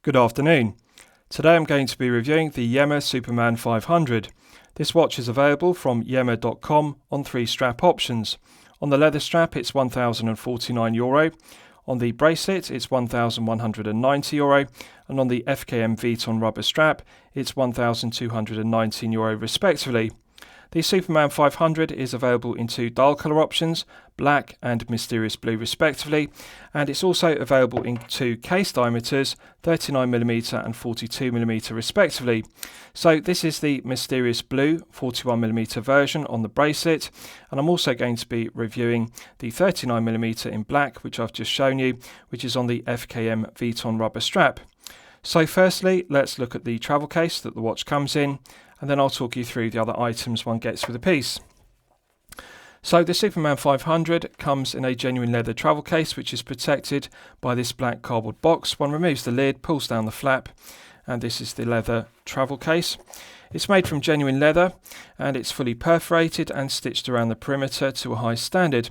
Good afternoon. Today I'm going to be reviewing the Yema Superman 500. This watch is available from Yema.com on 3 strap options. On the leather strap it's €1,049, on the bracelet it's €1,190, and on the FKM Vuitton rubber strap it's €1,219 respectively. The Superman 500 is available in 2 dial colour options, black and mysterious blue respectively, and it's also available in 2 case diameters, 39mm and 42mm respectively. So this is the mysterious blue 41mm version on the bracelet, and I'm also going to be reviewing the 39mm in black, which I've just shown you, which is on the FKM Vuitton rubber strap. So firstly, let's look at the travel case that the watch comes in, and then I'll talk you through the other items one gets with the piece. So the Superman 500 comes in a genuine leather travel case, which is protected by this black cardboard box. One removes the lid, pulls down the flap, and this is the leather travel case. It's made from genuine leather, and it's fully perforated and stitched around the perimeter to a high standard.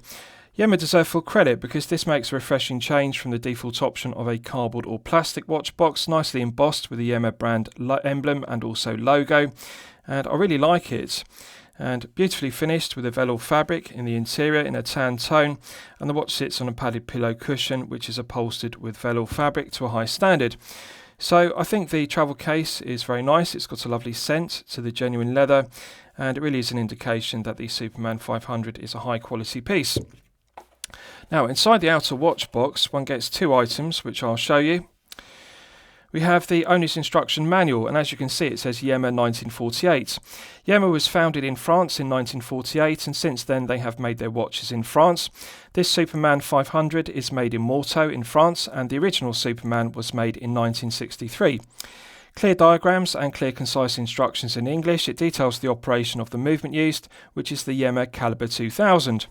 Yema deserve full credit because this makes a refreshing change from the default option of a cardboard or plastic watch box, nicely embossed with the Yema brand emblem and also logo, and I really like it. And beautifully finished with a velour fabric in the interior in a tan tone, and the watch sits on a padded pillow cushion which is upholstered with velour fabric to a high standard. So I think the travel case is very nice. It's got a lovely scent to the genuine leather, and it really is an indication that the Superman 500 is a high quality piece. Now, inside the outer watch box, one gets 2 items, which I'll show you. We have the owner's instruction manual, and as you can see, it says Yema 1948. Yema was founded in France in 1948, and since then they have made their watches in France. This Superman 500 is made in Morteau in France, and the original Superman was made in 1963. Clear diagrams and clear concise instructions in English. It details the operation of the movement used, which is the Yema Caliber 2000.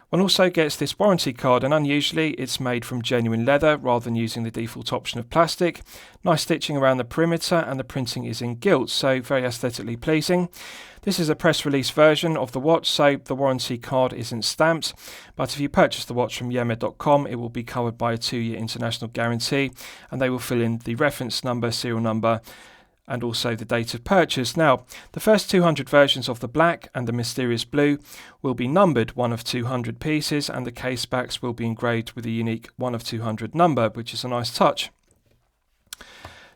One also gets this warranty card, and unusually it's made from genuine leather rather than using the default option of plastic. Nice stitching around the perimeter, and the printing is in gilt, so very aesthetically pleasing. This is a press release version of the watch, so the warranty card isn't stamped, but if you purchase the watch from Yema.com it will be covered by a 2-year international guarantee, and they will fill in the reference number, serial number, and also the date of purchase. Now, the first 200 versions of the black and the mysterious blue will be numbered 1 of 200 pieces, and the case backs will be engraved with a unique 1 of 200 number, which is a nice touch.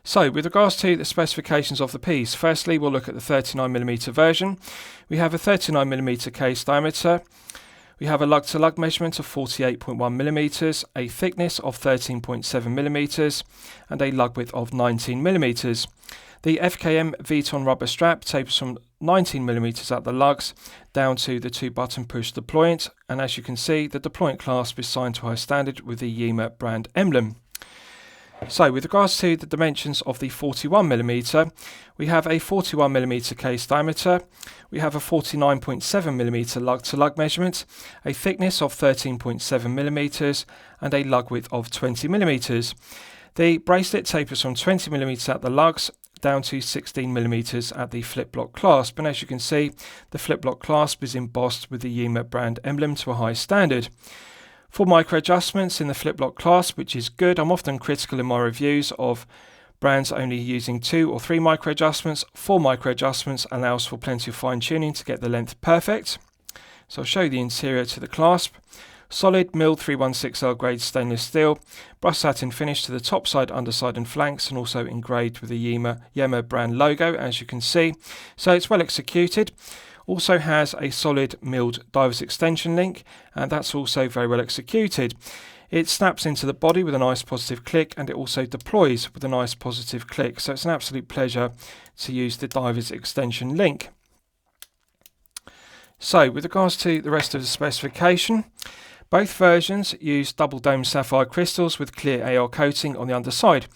So, with regards to the specifications of the piece, firstly we'll look at the 39mm version. We have a 39mm case diameter. We have a lug-to-lug measurement of 48.1mm, a thickness of 13.7mm, and a lug width of 19mm. The FKM Vuitton rubber strap tapers from 19mm at the lugs down to the 2-button push deployant, and as you can see, the deployant clasp is signed to high standard with the Yema brand emblem. So, with regards to the dimensions of the 41mm, we have a 41mm case diameter, we have a 49.7mm lug-to-lug measurement, a thickness of 13.7mm, and a lug width of 20mm. The bracelet tapers from 20mm at the lugs down to 16mm at the flip-lock clasp, and as you can see, the flip-lock clasp is embossed with the Yema brand emblem to a high standard. 4 micro adjustments in the flip-lock clasp, which is good. I'm often critical in my reviews of brands only using 2 or 3 micro adjustments. 4 micro adjustments allows for plenty of fine-tuning to get the length perfect. So I'll show you the interior to the clasp. Solid milled 316L grade stainless steel, brushed satin finish to the top side, underside and flanks, and also engraved with the Yema brand logo, as you can see. So it's well executed. Also has a solid milled diver's extension link, and that's also very well executed. It snaps into the body with a nice positive click, and it also deploys with a nice positive click. So it's an absolute pleasure to use the diver's extension link. So with regards to the rest of the specification, both versions use double dome sapphire crystals with clear AR coating on the underside.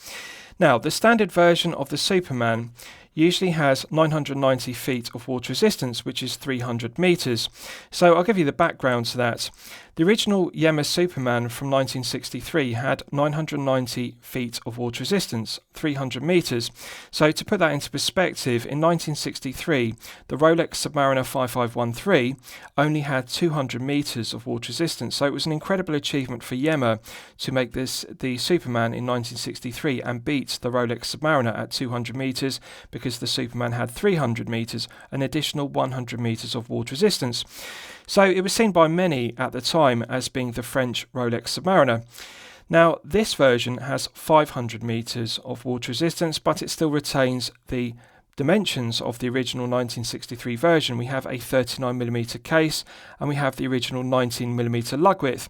Now, the standard version of the Superman usually has 990 feet of water resistance, which is 300 meters. So I'll give you the background to that. The original Yema Superman from 1963 had 990 feet of water resistance, 300 metres. So to put that into perspective, in 1963, the Rolex Submariner 5513 only had 200 metres of water resistance. So it was an incredible achievement for Yema to make this the Superman in 1963 and beat the Rolex Submariner at 200 metres, because the Superman had 300 metres, an additional 100 metres of water resistance. So it was seen by many at the time as being the French Rolex Submariner. Now, this version has 500 metres of water resistance, but it still retains the dimensions of the original 1963 version. We have a 39mm case and we have the original 19mm lug width.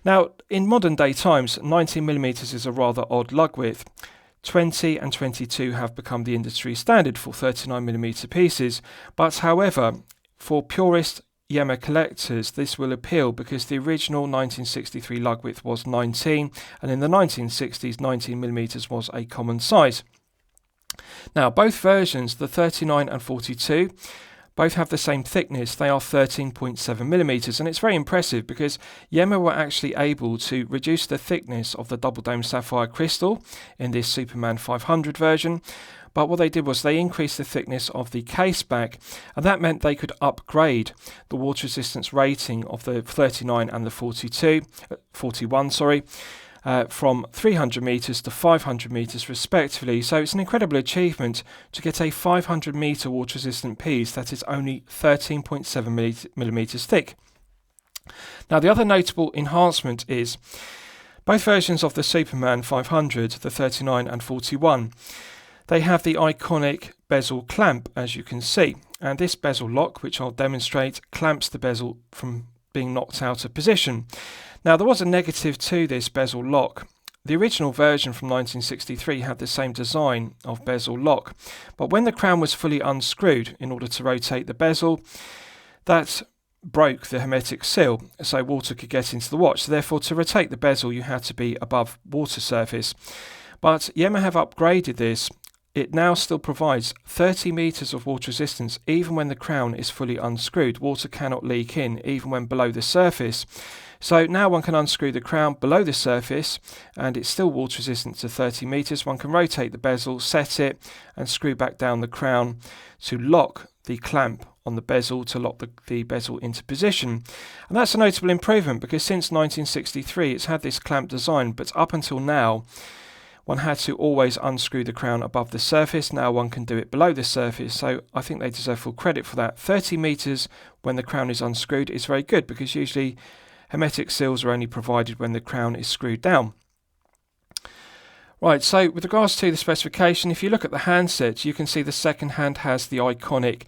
Now, in modern day times, 19mm is a rather odd lug width. 20 and 22 have become the industry standard for 39mm pieces, but however, for purist Yema collectors, this will appeal because the original 1963 lug width was 19, and in the 1960s, 19mm was a common size. Now, both versions, the 39 and 42, both have the same thickness. They are 13.7mm, and it's very impressive because Yema were actually able to reduce the thickness of the double dome sapphire crystal in this Superman 500 version. But what they did was they increased the thickness of the case back, and that meant they could upgrade the water resistance rating of the 39 and the 41, from 300 metres to 500 metres respectively. So it's an incredible achievement to get a 500 metre water resistant piece that is only 13.7mm thick. Now, the other notable enhancement is both versions of the Superman 500, the 39 and 41, they have the iconic bezel clamp, as you can see, and this bezel lock, which I'll demonstrate, clamps the bezel from being knocked out of position. Now, there was a negative to this bezel lock. The original version from 1963 had the same design of bezel lock, but when the crown was fully unscrewed in order to rotate the bezel, that broke the hermetic seal, so water could get into the watch. So therefore, to rotate the bezel, you had to be above water surface. But Yema have upgraded this. It now still provides 30 metres of water resistance even when the crown is fully unscrewed. Water cannot leak in even when below the surface. So now one can unscrew the crown below the surface and it's still water resistant to 30 metres. One can rotate the bezel, set it and screw back down the crown to lock the clamp on the bezel, to lock the bezel into position. And that's a notable improvement because since 1963 it's had this clamp design, but up until now one had to always unscrew the crown above the surface. Now one can do it below the surface, so I think they deserve full credit for that. 30 metres when the crown is unscrewed is very good because usually hermetic seals are only provided when the crown is screwed down. Right, so with regards to the specification, if you look at the handset, you can see the second hand has the iconic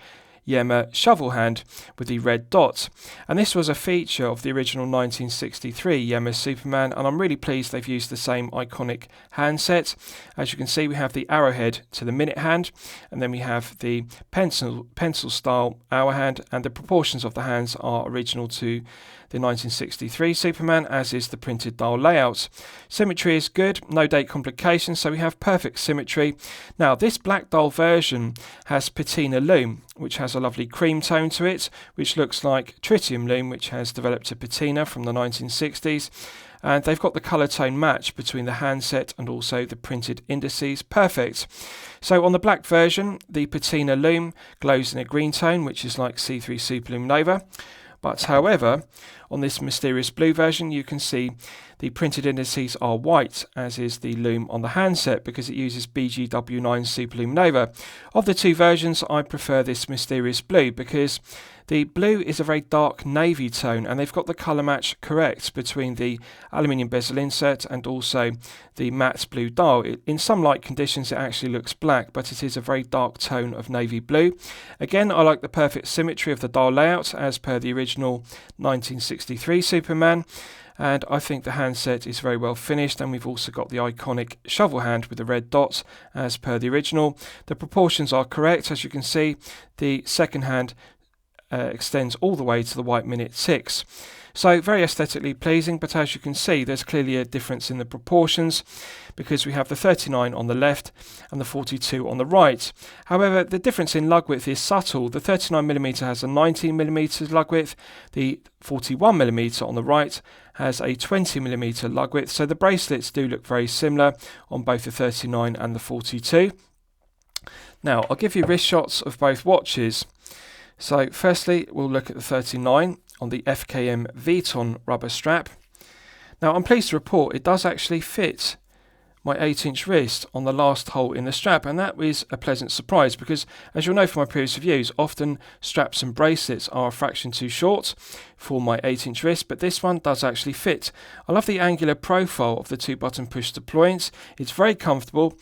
Yema shovel hand with the red dot, and this was a feature of the original 1963 Yema Superman, and I'm really pleased they've used the same iconic handset. As you can see, we have the arrowhead to the minute hand, and then we have the pencil style hour hand, and the proportions of the hands are original to the 1963 Superman, as is the printed dial layout. Symmetry is good, no date complications, so we have perfect symmetry. Now, this black dial version has patina lume, which has a lovely cream tone to it, which looks like tritium lume, which has developed a patina from the 1960s. And they've got the colour tone match between the handset and also the printed indices. Perfect. So on the black version, the patina lume glows in a green tone, which is like C3 Superluminova. But however, on this mysterious blue version, you can see the printed indices are white, as is the lume on the handset, because it uses BGW9 Superluminova. Of the two versions, I prefer this mysterious blue because the blue is a very dark navy tone, and they've got the colour match correct between the aluminium bezel insert and also the matte blue dial. In some light conditions it actually looks black, but it is a very dark tone of navy blue. Again, I like the perfect symmetry of the dial layout as per the original 1963 Superman, and I think the handset is very well finished, and we've also got the iconic shovel hand with the red dots as per the original. The proportions are correct. As you can see, the second hand extends all the way to the white minute ticks. So very aesthetically pleasing, but as you can see, there's clearly a difference in the proportions because we have the 39 on the left and the 42 on the right. However, the difference in lug width is subtle. The 39mm has a 19mm lug width, the 41mm on the right has a 20mm lug width, so the bracelets do look very similar on both the 39 and the 42. Now, I'll give you wrist shots of both watches. So firstly, we'll look at the 39 on the FKM Vuitton rubber strap. Now, I'm pleased to report it does actually fit my 8-inch wrist on the last hole in the strap, and that is a pleasant surprise because, as you'll know from my previous reviews, often straps and bracelets are a fraction too short for my 8-inch wrist, but this one does actually fit. I love the angular profile of the 2-button push deployment. It's very comfortable.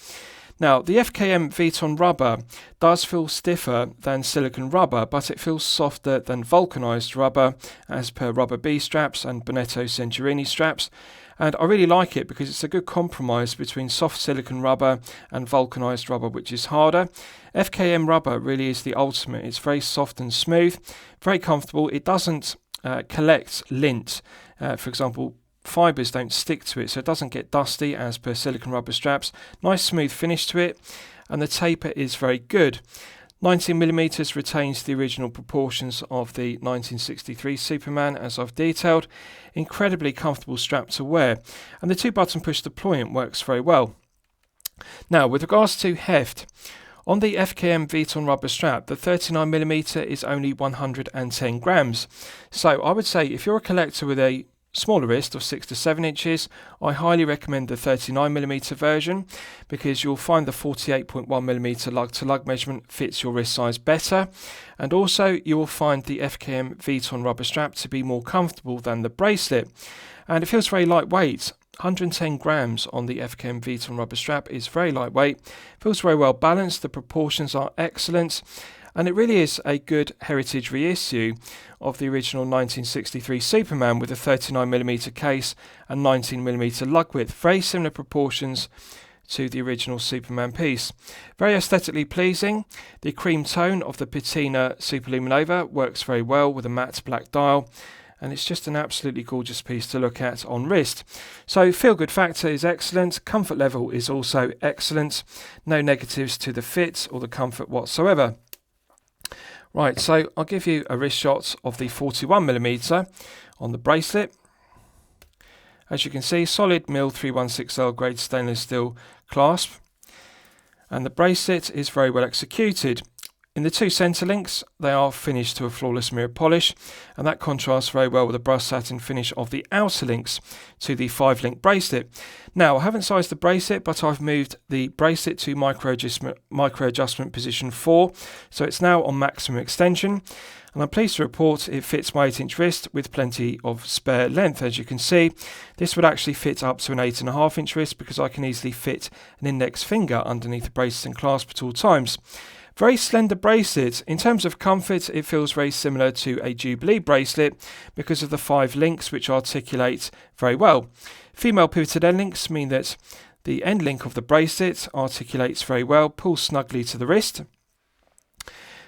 Now, the FKM Vuitton rubber does feel stiffer than silicone rubber, but it feels softer than vulcanized rubber as per Rubber B straps and Bonetto Centurini straps. And I really like it because it's a good compromise between soft silicone rubber and vulcanized rubber, which is harder. FKM rubber really is the ultimate. It's very soft and smooth, very comfortable. It doesn't collect lint. For example, fibres don't stick to it, so it doesn't get dusty as per silicone rubber straps. Nice smooth finish to it, and the taper is very good. 19mm retains the original proportions of the 1963 Superman, as I've detailed. Incredibly comfortable strap to wear, and the 2-button push deployment works very well. Now, with regards to heft, on the FKM Vuitton rubber strap, the 39mm is only 110 grams. So I would say if you're a collector with a smaller wrist of 6 to 7 inches, I highly recommend the 39mm version because you'll find the 48.1mm lug-to-lug measurement fits your wrist size better, and also you will find the FKM Vuitton rubber strap to be more comfortable than the bracelet, and it feels very lightweight. 110 grams on the FKM Vuitton rubber strap is very lightweight, feels very well balanced, the proportions are excellent, and it really is a good heritage reissue of the original 1963 Superman with a 39mm case and 19mm lug width. Very similar proportions to the original Superman piece. Very aesthetically pleasing. The cream tone of the patina Superluminova works very well with a matte black dial, and it's just an absolutely gorgeous piece to look at on wrist. So feel good factor is excellent, comfort level is also excellent, no negatives to the fit or the comfort whatsoever. Right, so I'll give you a wrist shot of the 41mm on the bracelet. As you can see, solid MIL 316L grade stainless steel clasp, and the bracelet is very well executed. In the 2 centre links, they are finished to a flawless mirror polish, and that contrasts very well with the brushed satin finish of the outer links to the 5-link bracelet. Now, I haven't sized the bracelet, but I've moved the bracelet to micro adjustment position 4, so it's now on maximum extension, and I'm pleased to report it fits my 8-inch wrist with plenty of spare length. As you can see, this would actually fit up to an 8.5-inch wrist because I can easily fit an index finger underneath the bracelet and clasp at all times. Very slender bracelet. In terms of comfort, it feels very similar to a Jubilee bracelet because of the 5 links which articulate very well. Female pivoted end links mean that the end link of the bracelet articulates very well, pulls snugly to the wrist.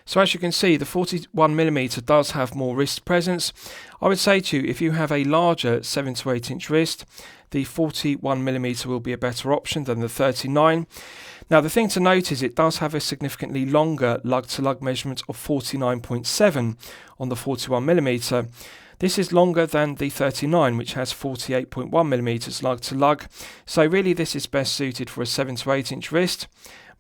So as you can see, the 41mm does have more wrist presence. I would say to you, if you have a larger 7 to 8-inch wrist, the 41mm will be a better option than the 39. Now, the thing to note is it does have a significantly longer lug-to-lug measurement of 49.7 on the 41mm. This is longer than the 39, which has 48.1mm lug-to-lug. So really this is best suited for a 7 to 8-inch wrist,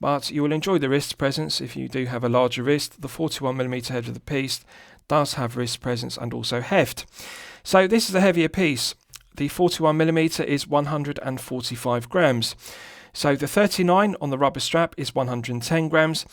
but you will enjoy the wrist presence if you do have a larger wrist. The 41mm head of the piece does have wrist presence and also heft. So this is a heavier piece. The 41mm is 145 grams. So the 39 on the rubber strap is 110 grams.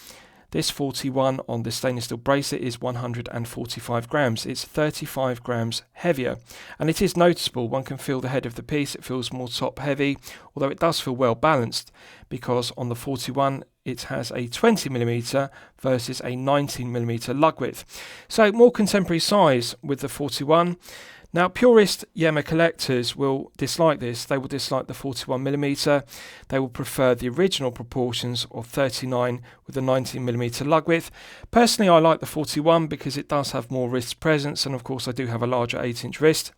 This 41 on the stainless steel bracelet is 145 grams. It's 35 grams heavier. And it is noticeable. One can feel the head of the piece. It feels more top heavy, although it does feel well balanced because on the 41 it has a 20mm versus a 19mm lug width. So more contemporary size with the 41. Now, purist Yema collectors will dislike this. They will dislike the 41mm. They will prefer the original proportions of 39 with a 19mm lug width. Personally, I like the 41 because it does have more wrist presence, and of course I do have a larger 8-inch wrist.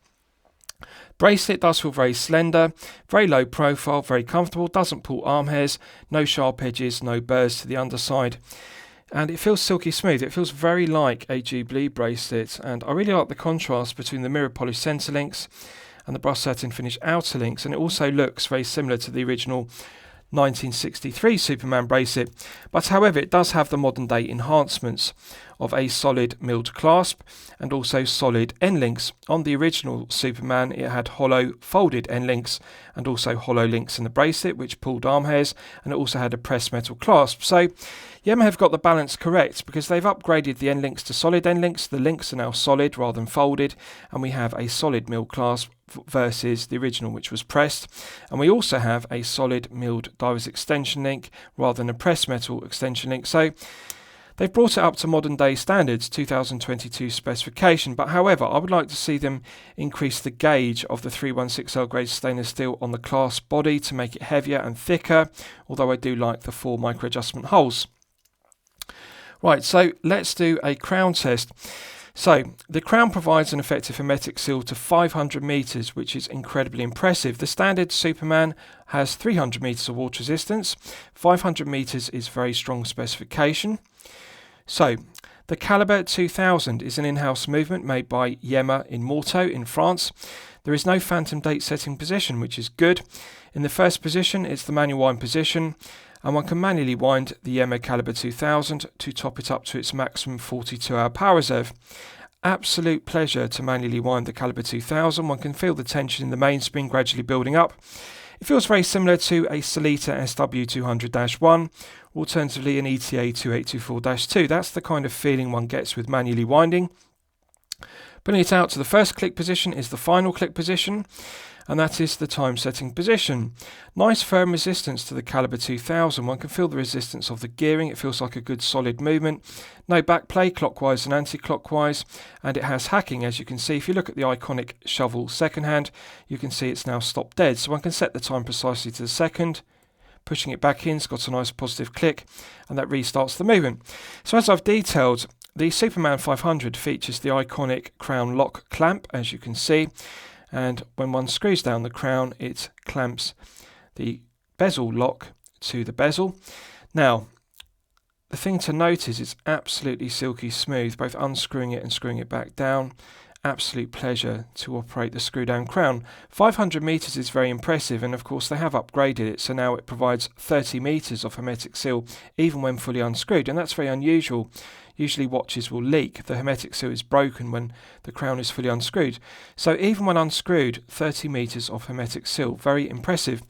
Bracelet does feel very slender, very low profile, very comfortable, doesn't pull arm hairs, no sharp edges, no burrs to the underside. And it feels silky smooth. It feels very like a Jubilee bracelet, and I really like the contrast between the mirror polished centre links and the brushed satin finish outer links, and it also looks very similar to the original 1963 Superman bracelet, but however it does have the modern day enhancements of a solid milled clasp and also solid end links. On the original Superman it had hollow folded end links and also hollow links in the bracelet which pulled arm hairs, and it also had a pressed metal clasp. So Yema have got the balance correct because they've upgraded the end links to solid end links. The links are now solid rather than folded, and we have a solid milled clasp versus the original which was pressed, and we also have a solid milled diver's extension link rather than a pressed metal extension link. So they've brought it up to modern day standards, 2022 specification, but however I would like to see them increase the gauge of the 316L grade stainless steel on the clasp body to make it heavier and thicker, although I do like the 4 micro adjustment holes. Right, so let's do a crown test. So the crown provides an effective hermetic seal to 500 meters, which is incredibly impressive. The standard Superman has 300 meters of water resistance. 500 meters is very strong specification. So the Calibre 2000 is an in-house movement made by Yema in Morteau in France. There is no phantom date setting position, which is good. In the first position, it's the manual wind position, and one can manually wind the Yema Calibre 2000 to top it up to its maximum 42-hour power reserve. Absolute pleasure to manually wind the Calibre 2000. One can feel the tension in the mainspring gradually building up. It feels very similar to a Sellita SW200-1, alternatively an ETA 2824-2. That's the kind of feeling one gets with manually winding. Putting it out to the first click position is the final click position, and that is the time setting position. Nice firm resistance to the Calibre 2000. One can feel the resistance of the gearing. It feels like a good solid movement. No back play clockwise and anti-clockwise, and it has hacking, as you can see. If you look at the iconic shovel second hand, you can see it's now stopped dead, so one can set the time precisely to the second. Pushing it back in, it's got a nice positive click, and that restarts the movement. So as I've detailed, the Superman 500 features the iconic crown lock clamp, as you can see, and when one screws down the crown it clamps the bezel lock to the bezel. Now the thing to note is it's absolutely silky smooth, both unscrewing it and screwing it back down. Absolute pleasure to operate the screw down crown. 500 meters is very impressive, and of course they have upgraded it, so now it provides 30 meters of hermetic seal even when fully unscrewed, and that's very unusual. Usually watches will leak. The hermetic seal is broken when the crown is fully unscrewed. So even when unscrewed, 30 meters of hermetic seal. Very impressive.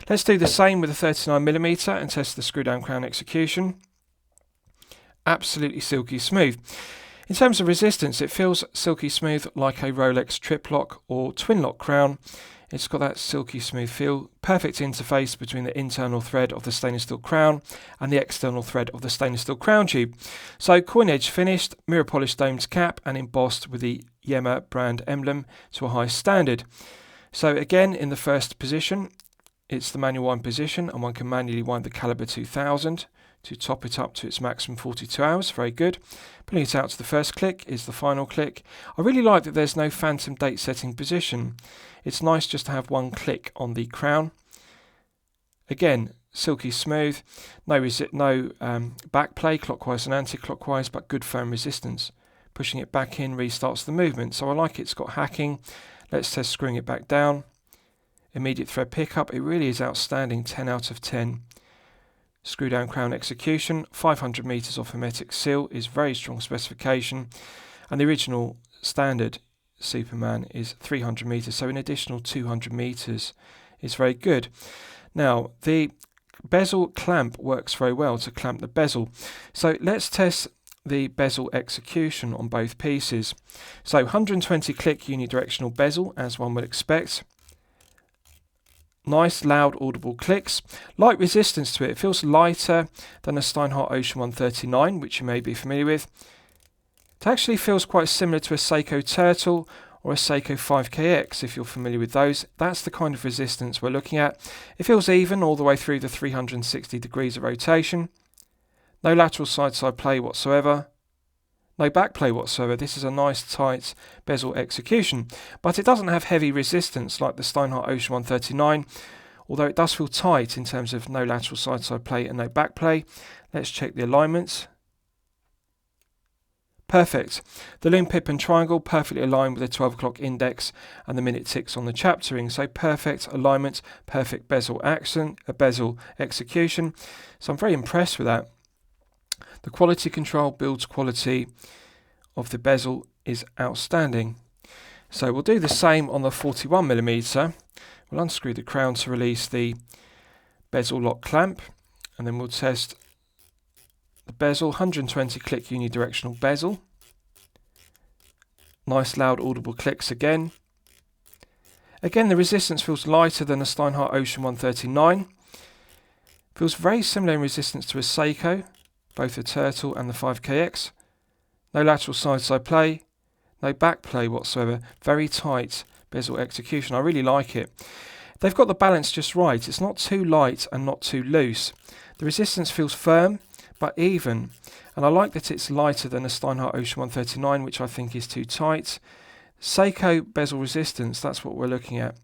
Let's do the same with a 39mm and test the screw down crown execution. Absolutely silky smooth. In terms of resistance, it feels silky smooth like a Rolex trip lock or twin lock crown. It's got that silky smooth feel, perfect interface between the internal thread of the stainless steel crown and the external thread of the stainless steel crown tube. So coin edge finished, mirror polished domed cap and embossed with the Yema brand emblem to a high standard. So again, in the first position, it's the manual wind position, and one can manually wind the Calibre 2000 to top it up to its maximum 42 hours. Very good. Pulling it out to the first click is the final click. I really like that there's no phantom date setting position. It's nice just to have one click on the crown. Again, silky smooth, no back play clockwise and anti-clockwise, but good firm resistance. Pushing it back in restarts the movement, so I like it's got hacking. Let's test screwing it back down. Immediate thread pickup, it really is outstanding, 10 out of 10. Screw down crown execution, 500 meters of hermetic seal is very strong specification, and the original standard Superman is 300 meters, so an additional 200 meters is very good. Now the bezel clamp works very well to clamp the bezel, so let's test the bezel execution on both pieces. So 120 click unidirectional bezel, as one would expect. Nice loud audible clicks. Light resistance to it. It feels lighter than a Steinhardt Ocean 139, which you may be familiar with. It actually feels quite similar to a Seiko Turtle or a Seiko 5KX if you're familiar with those. That's the kind of resistance we're looking at. It feels even all the way through the 360 degrees of rotation. No lateral side-side play whatsoever. No back play whatsoever. This is a nice tight bezel execution, but it doesn't have heavy resistance like the Steinhardt Ocean 139, although it does feel tight in terms of no lateral side-side play and no back play. Let's check the alignments. Perfect. The Lume pip and triangle perfectly aligned with the 12 o'clock index and the minute ticks on the chapter ring. So perfect alignment, perfect bezel action, bezel execution. So I'm very impressed with that. The quality control, builds quality of the bezel is outstanding. So we'll do the same on the 41mm. We'll unscrew the crown to release the bezel lock clamp, and then we'll test the bezel, 120 click unidirectional bezel. Nice loud audible clicks again. Again, the resistance feels lighter than a Steinhardt Ocean 139. Feels very similar in resistance to a Seiko, both the Turtle and the 5KX. No lateral side-side play, no back play whatsoever. Very tight bezel execution. I really like it. They've got the balance just right. It's not too light and not too loose. The resistance feels firm but even, and I like that it's lighter than a Steinhardt Ocean 139, which I think is too tight. Seiko bezel resistance, that's what we're looking at.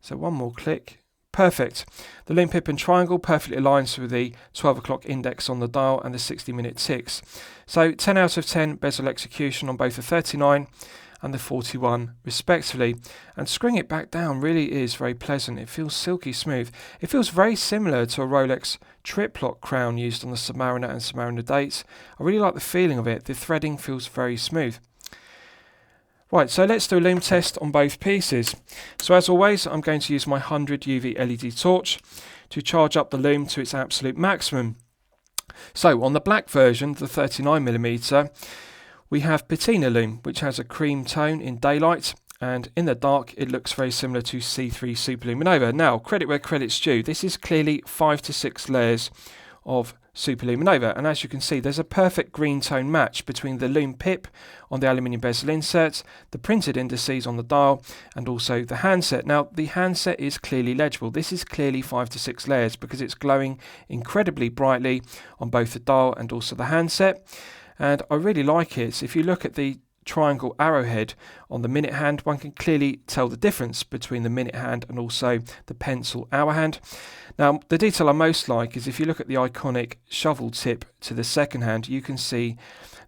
So one more click. Perfect. The Lume pip and triangle perfectly aligns with the 12 o'clock index on the dial and the 60-minute ticks. So 10 out of 10 bezel execution on both the 39 and the 41 respectively. And screwing it back down really is very pleasant. It feels silky smooth. It feels very similar to a Rolex trip lock crown used on the Submariner and Submariner Dates. I really like the feeling of it. The threading feels very smooth. Right, so let's do a lume test on both pieces. So as always, I'm going to use my 100 UV LED torch to charge up the lume to its absolute maximum. So on the black version, the 39mm, we have patina lume, which has a cream tone in daylight, and in the dark it looks very similar to C3 Superluminova. Now, credit where credit's due, this is clearly 5 to 6 layers of Superluminova, and as you can see there's a perfect green tone match between the lume pip on the aluminium bezel insert, the printed indices on the dial, and also the handset. Now the handset is clearly legible. This is clearly 5 to 6 layers because it's glowing incredibly brightly on both the dial and also the handset, and I really like it. If you look at the triangle arrowhead on the minute hand, one can clearly tell the difference between the minute hand and also the pencil hour hand. Now the detail I most like is if you look at the iconic shovel tip to the second hand, you can see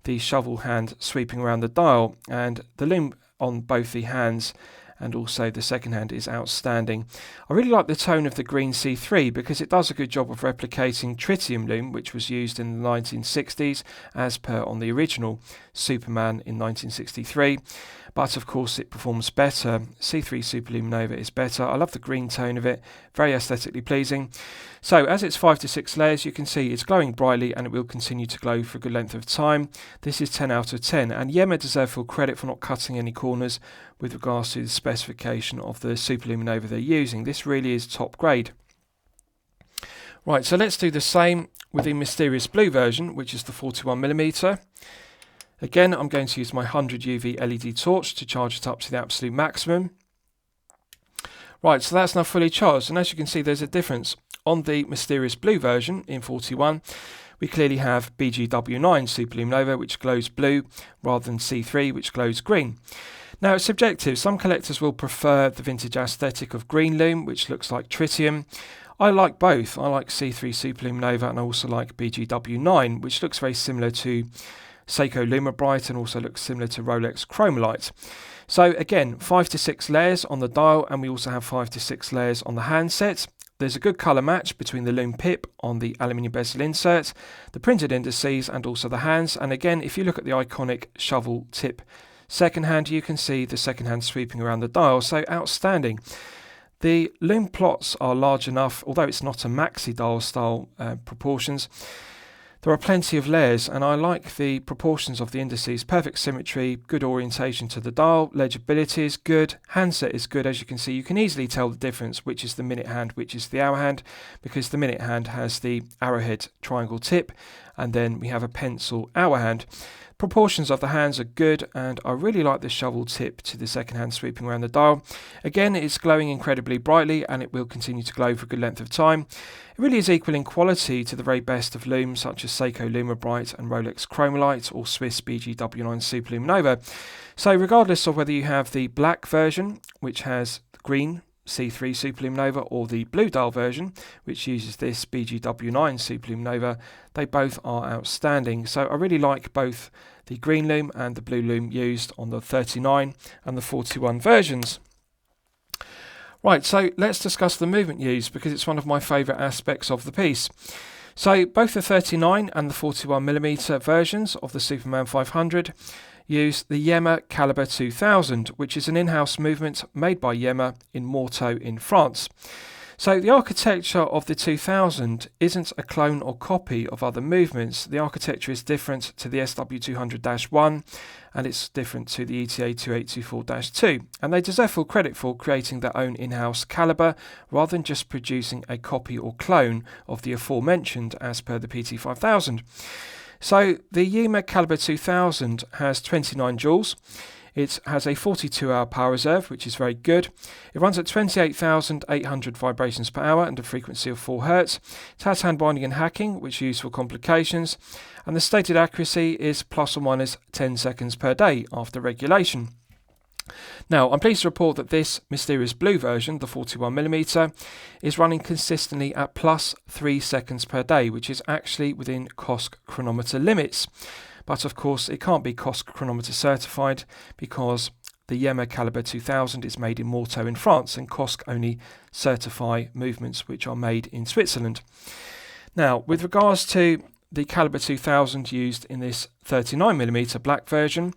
the shovel hand sweeping around the dial, and the lume on both the hands and also the second hand is outstanding. I really like the tone of the green C3 because it does a good job of replicating tritium lume, which was used in the 1960s as per on the original Superman in 1963. But of course it performs better. C3 Superluminova is better. I love the green tone of it, very aesthetically pleasing. So as it's 5 to 6 layers, you can see it's glowing brightly and it will continue to glow for a good length of time. This is 10 out of 10, and Yema deserve full credit for not cutting any corners with regards to the specification of the Superluminova they're using. This really is top grade. Right, so let's do the same with the mysterious blue version, which is the 41mm. Again, I'm going to use my 100 UV LED torch to charge it up to the absolute maximum. Right, so that's now fully charged, and as you can see there's a difference. On the mysterious blue version in 41, we clearly have BGW9 Superluminova, which glows blue, rather than C3, which glows green. Now it's subjective. Some collectors will prefer the vintage aesthetic of green lume, which looks like tritium. I like both. I like C3 Superluminova and I also like BGW9, which looks very similar to Seiko Lumabrite and also looks similar to Rolex Chromalight. So again, 5 to 6 layers on the dial, and we also have 5 to 6 layers on the handset. There's a good colour match between the lume pip on the aluminium bezel insert, the printed indices and also the hands. And again, if you look at the iconic shovel tip second hand, you can see the second hand sweeping around the dial. So outstanding. The lume plots are large enough, although it's not a maxi dial style proportions. There are plenty of layers, and I like the proportions of the indices. Perfect symmetry, good orientation to the dial, legibility is good, handset is good. As you can see, you can easily tell the difference, which is the minute hand, which is the hour hand, because the minute hand has the arrowhead triangle tip, and then we have a pencil hour hand. Proportions of the hands are good, and I really like the shovel tip to the second hand sweeping around the dial. Again, it's glowing incredibly brightly, and it will continue to glow for a good length of time. It really is equal in quality to the very best of Lume, such as Seiko Lume Bright and Rolex Chromolite or Swiss BGW9 Super Lume Nova. So regardless of whether you have the black version, which has green C3 Super Lume Nova, or the blue dial version, which uses this BGW9 Super Lume Nova, they both are outstanding. So I really like both the green Lume and the blue Lume used on the 39 and the 41 versions. Right, so let's discuss the movement used, because it's one of my favourite aspects of the piece. So both the 39 and the 41mm versions of the Superman 500 use the Yema Calibre 2000, which is an in-house movement made by Yema in Morteau in France. So the architecture of the 2000 isn't a clone or copy of other movements. The architecture is different to the SW200-1, and it's different to the ETA 2824-2, and they deserve full credit for creating their own in-house calibre rather than just producing a copy or clone of the aforementioned as per the PT5000. So the Yema Calibre 2000 has 29 joules. It has a 42-hour power reserve, which is very good. It runs at 28,800 vibrations per hour and a frequency of 4 Hz. It has hand binding and hacking, which are used for complications. And the stated accuracy is plus or minus 10 seconds per day after regulation. Now, I'm pleased to report that this mysterious blue version, the 41mm, is running consistently at plus 3 seconds per day, which is actually within COSC chronometer limits. But of course, it can't be COSC chronometer certified because the Yema Calibre 2000 is made in Morteau in France, and COSC only certify movements which are made in Switzerland. Now, with regards to the Calibre 2000 used in this 39mm black version,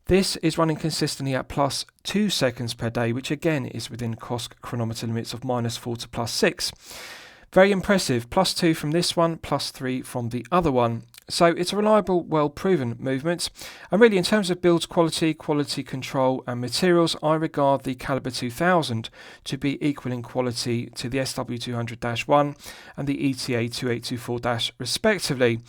this is running consistently at plus 2 seconds per day, which again is within COSC chronometer limits of -4 to +6. Very impressive, +2 from this one, +3 from the other one. So it's a reliable, well-proven movement. And really, in terms of build quality, quality control and materials, I regard the Calibre 2000 to be equal in quality to the SW200-1 and the ETA 2824- respectively.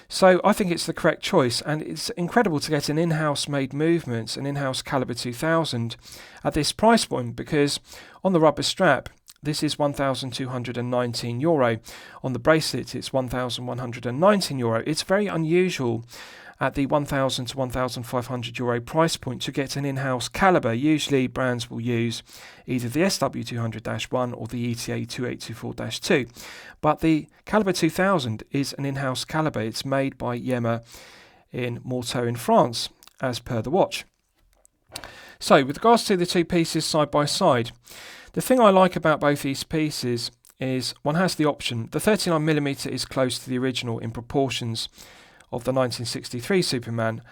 So I think it's the correct choice, and it's incredible to get an in-house made movement, an in-house Calibre 2000 at this price point, because on the rubber strap, this is €1,219. On the bracelet, it's €1,119. It's very unusual at the €1,000 to €1,500 price point to get an in-house calibre. Usually brands will use either the SW200-1 or the ETA 2824-2. But the Calibre 2000 is an in-house calibre. It's made by Yema in Morteau in France, as per the watch. So with regards to the two pieces side by side, the thing I like about both these pieces is one has the option. The 39mm is close to the original in proportions of the 1963 Superman,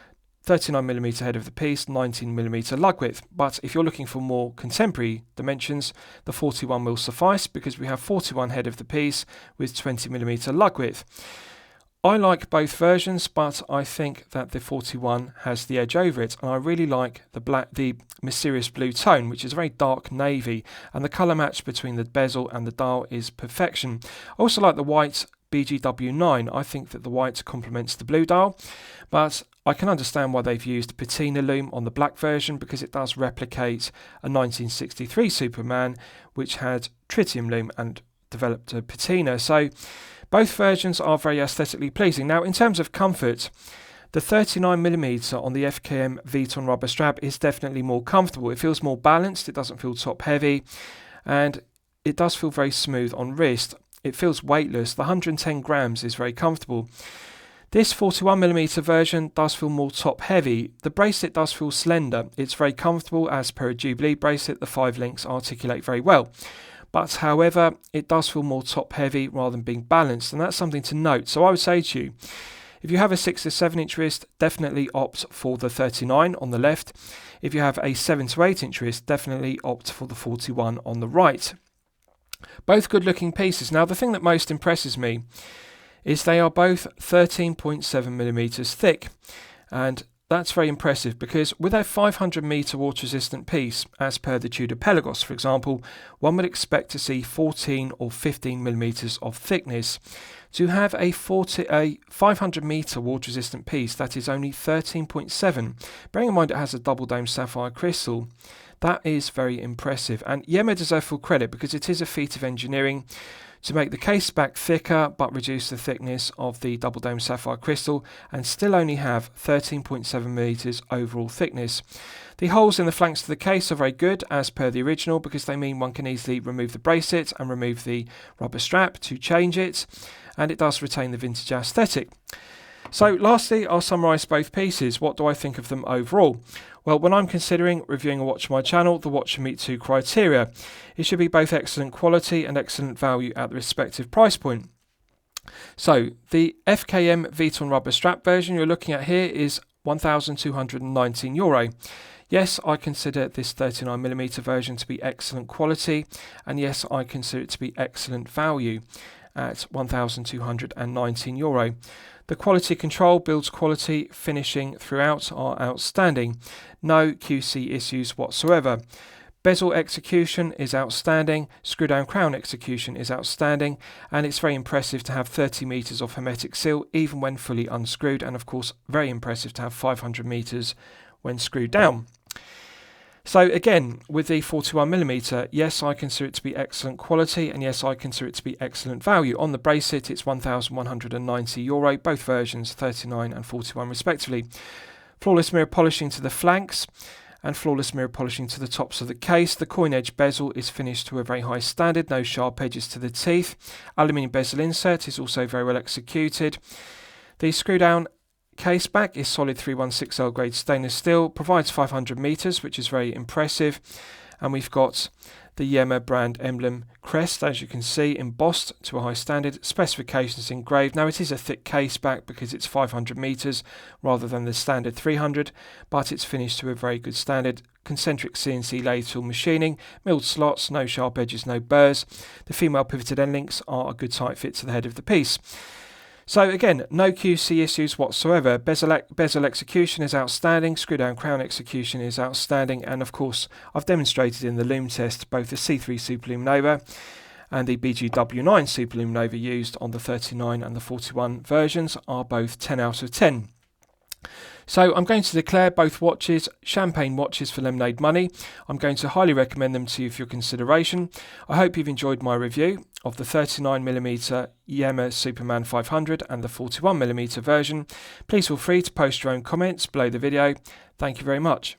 39mm head of the piece, 19mm lug width. But if you're looking for more contemporary dimensions, the 41 will suffice, because we have 41 head of the piece with 20mm lug width. I like both versions, but I think that the 41 has the edge over it, and I really like the mysterious blue tone, which is very dark navy, and the colour match between the bezel and the dial is perfection. I also like the white BGW9. I think that the white complements the blue dial, but I can understand why they've used patina lume on the black version, because it does replicate a 1963 Superman which had tritium lume and developed a patina. So both versions are very aesthetically pleasing. Now, in terms of comfort, the 39mm on the FKM Vuitton rubber strap is definitely more comfortable. It feels more balanced, it doesn't feel top heavy, and it does feel very smooth on wrist. It feels weightless. The 110 grams is very comfortable. This 41mm version does feel more top heavy. The bracelet does feel slender. It's very comfortable as per a Jubilee bracelet. The 5 links articulate very well. But however, it does feel more top heavy rather than being balanced, and that's something to note. So I would say to you, if you have a 6 to 7 inch wrist, definitely opt for the 39 on the left. If you have a 7 to 8 inch wrist, definitely opt for the 41 on the right. Both good looking pieces. Now, the thing that most impresses me is they are both 13.7mm thick, and That's very impressive because with a 500 metre water resistant piece, as per the Tudor Pelagos for example, one would expect to see 14 or 15 millimetres of thickness. To have a 500 metre water resistant piece that is only 13.7, bearing in mind it has a double dome sapphire crystal, that is very impressive, and Yema deserve full credit because it is a feat of engineering to make the case back thicker but reduce the thickness of the double dome sapphire crystal and still only have 13.7 millimeters overall thickness. The holes in the flanks of the case are very good as per the original because they mean one can easily remove the bracelet and remove the rubber strap to change it, and it does retain the vintage aesthetic. So lastly, I'll summarise both pieces. What do I think of them overall? Well, when I'm considering reviewing a watch on my channel, the watch should meet two criteria. It should be both excellent quality and excellent value at the respective price point. So the FKM Vuitton rubber strap version you're looking at here is €1,219. Yes, I consider this 39mm version to be excellent quality, and yes, I consider it to be excellent value at €1,219. The quality control, builds quality, finishing throughout are outstanding. No QC issues whatsoever. Bezel execution is outstanding, screw down crown execution is outstanding, and it's very impressive to have 30 meters of hermetic seal even when fully unscrewed, and of course very impressive to have 500 meters when screwed down. So again, with the 41mm, yes, I consider it to be excellent quality, and yes, I consider it to be excellent value. On the bracelet, it's €1,190, both versions 39 and 41 respectively. Flawless mirror polishing to the flanks and flawless mirror polishing to the tops of the case. The coin edge bezel is finished to a very high standard, no sharp edges to the teeth. Aluminium bezel insert is also very well executed. The screw down case back is solid 316L grade stainless steel, provides 500 meters, which is very impressive, and we've got the Yema brand emblem crest, as you can see, embossed to a high standard, specifications engraved. Now it is a thick case back because it's 500 meters rather than the standard 300, but it's finished to a very good standard. Concentric CNC lathe tool machining, milled slots, no sharp edges, no burrs. The female pivoted end links are a good tight fit to the head of the piece. So again, no QC issues whatsoever. Bezel execution is outstanding, screw down crown execution is outstanding, and of course I've demonstrated in the Lume test both the C3 Superlume Nova and the BGW9 Superlume Nova used on the 39 and the 41 versions are both 10 out of 10. So I'm going to declare both watches champagne watches for lemonade money. I'm going to highly recommend them to you for your consideration. I hope you've enjoyed my review of the 39mm Yema Superman 500 and the 41mm version. Please feel free to post your own comments below the video. Thank you very much.